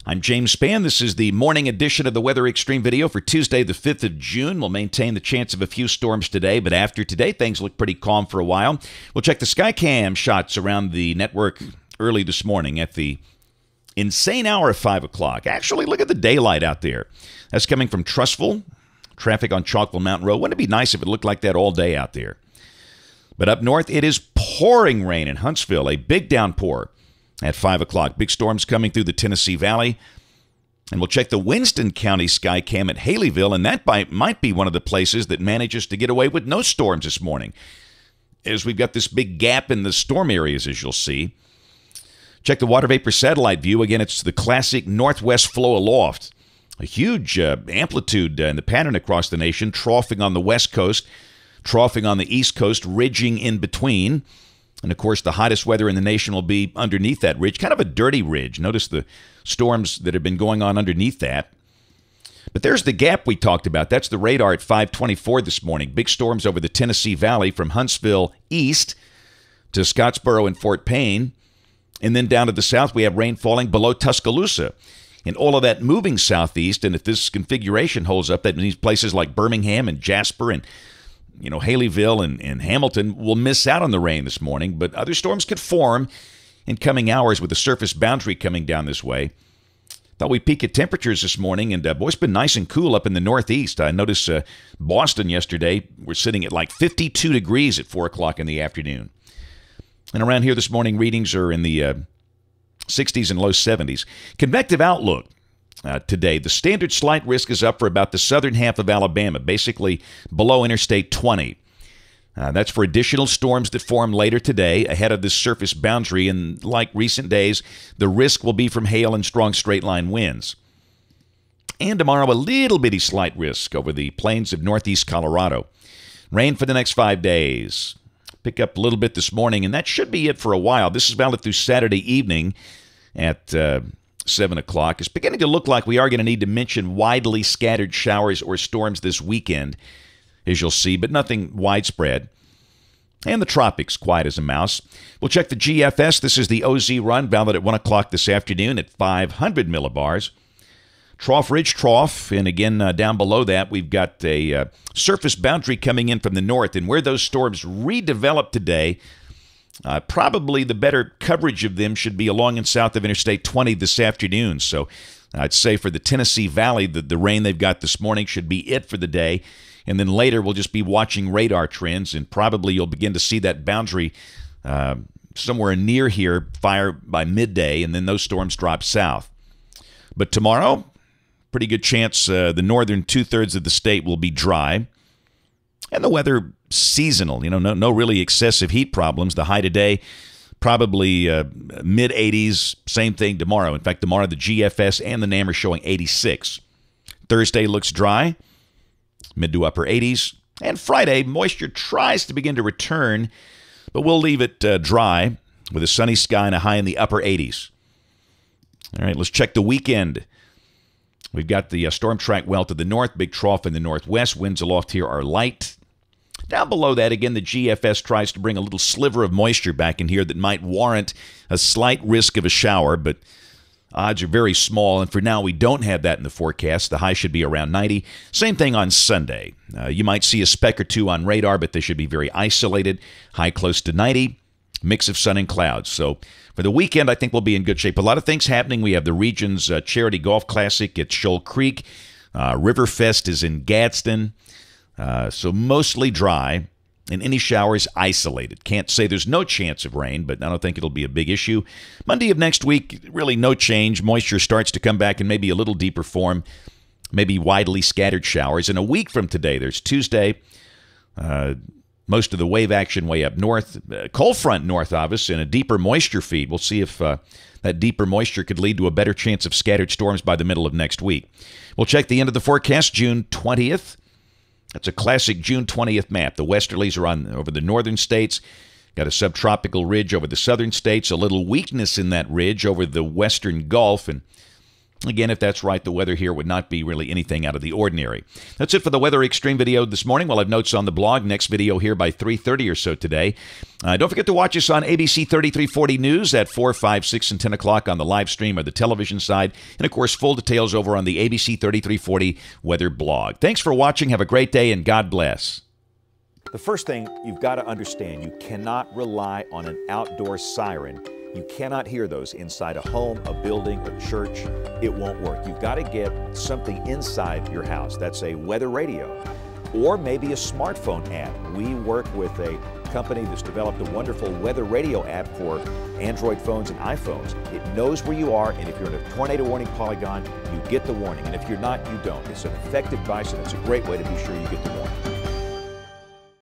I'm James Spann. This is the morning edition of the Weather Xtreme video for Tuesday, the 5th of June. We'll maintain the chance of a few storms today, but after today, things look pretty calm for a while. We'll check the Skycam shots around the network early this morning at the insane hour of 5 o'clock. Actually, look at the daylight out there. That's coming from Trussville. Traffic on Chalkville Mountain Road. Wouldn't it be nice if it looked like that all day out there? But up north, it is pouring rain in Huntsville, a big downpour. At 5 o'clock, big storms coming through the Tennessee Valley. And we'll check the Winston County Skycam at Haleyville, and that might be one of the places that manages to get away with no storms this morning, as we've got this big gap in the storm areas, as you'll see. Check the water vapor satellite view. Again, it's the classic northwest flow aloft. A huge amplitude in the pattern across the nation, troughing on the west coast, troughing on the east coast, ridging in between. And, of course, the hottest weather in the nation will be underneath that ridge, kind of a dirty ridge. Notice the storms that have been going on underneath that. But there's the gap we talked about. That's the radar at 524 this morning. Big storms over the Tennessee Valley from Huntsville east to Scottsboro and Fort Payne. And then down to the south, we have rain falling below Tuscaloosa. And all of that moving southeast, and if this configuration holds up, that means places like Birmingham and Jasper and Haleyville and Hamilton will miss out on the rain this morning, but other storms could form in coming hours with the surface boundary coming down this way. Thought we'd peek at temperatures this morning, and boy, it's been nice and cool up in the northeast. I noticed Boston yesterday, we're sitting at like 52 degrees at 4 o'clock in the afternoon. And around here this morning, readings are in the 60s and low 70s. Convective outlook. Today, the standard slight risk is up for about the southern half of Alabama, basically below Interstate 20. That's for additional storms that form later today ahead of this surface boundary, and like recent days, the risk will be from hail and strong straight-line winds. And tomorrow, a little bitty slight risk over the plains of northeast Colorado. Rain for the next 5 days. Pick up a little bit this morning, and that should be it for a while. This is valid through Saturday evening at 7 o'clock. It's beginning to look like we are going to need to mention widely scattered showers or storms this weekend, as you'll see, but nothing widespread. And the tropics, quiet as a mouse. We'll check the GFS. This is the OZ run, valid at 1 o'clock this afternoon at 500 millibars. Trough Ridge Trough, and again, down below that, we've got a surface boundary coming in from the north, and where those storms redevelop today, probably the better coverage of them should be along and south of Interstate 20 this afternoon. So I'd say for the Tennessee Valley, the rain they've got this morning should be it for the day. And then later we'll just be watching radar trends, and probably you'll begin to see that boundary somewhere near here fire by midday, and then those storms drop south. But tomorrow, pretty good chance the northern two-thirds of the state will be dry. And the weather seasonal, no really excessive heat problems. The high today, probably mid-80s, same thing tomorrow. In fact, tomorrow the GFS and the NAM are showing 86. Thursday looks dry, mid to upper 80s. And Friday, moisture tries to begin to return, but we'll leave it dry with a sunny sky and a high in the upper 80s. All right, let's check the weekend. We've got the storm track well to the north, big trough in the northwest. Winds aloft here are light. Down below that, again, the GFS tries to bring a little sliver of moisture back in here that might warrant a slight risk of a shower, but odds are very small, and for now we don't have that in the forecast. The high should be around 90. Same thing on Sunday. You might see a speck or two on radar, but they should be very isolated. High close to 90, mix of sun and clouds. So for the weekend, I think we'll be in good shape. A lot of things happening. We have the region's Charity Golf Classic at Shoal Creek. Riverfest is in Gadsden. So mostly dry, and any showers isolated. Can't say there's no chance of rain, but I don't think it'll be a big issue. Monday of next week, really no change. Moisture starts to come back in maybe a little deeper form, maybe widely scattered showers. And a week from today, there's Tuesday, most of the wave action way up north, cold front north of us, and a deeper moisture feed. We'll see if that deeper moisture could lead to a better chance of scattered storms by the middle of next week. We'll check the end of the forecast, June 20th. That's a classic June 20th map. The westerlies are on over the northern states. Got a subtropical ridge over the southern states, a little weakness in that ridge over the western Gulf, and Again, if that's right, the weather here would not be really anything out of the ordinary. That's it for the Weather Extreme video this morning. We'll have notes on the blog. Next video here by 3:30 or so today. Don't forget to watch us on ABC 3340 News at 4, 5, 6, and 10 o'clock on the live stream or the television side. And, of course, full details over on the ABC 3340 Weather blog. Thanks for watching. Have a great day, and God bless. The first thing you've got to understand, you cannot rely on an outdoor siren. You cannot hear those inside a home, a building, a church. It won't work. You've got to get something inside your house. That's a weather radio or maybe a smartphone app. We work with a company that's developed a wonderful weather radio app for Android phones and iPhones. It knows where you are, and if you're in a tornado warning polygon, you get the warning. And if you're not, you don't. It's an effective device, and it's a great way to be sure you get the warning.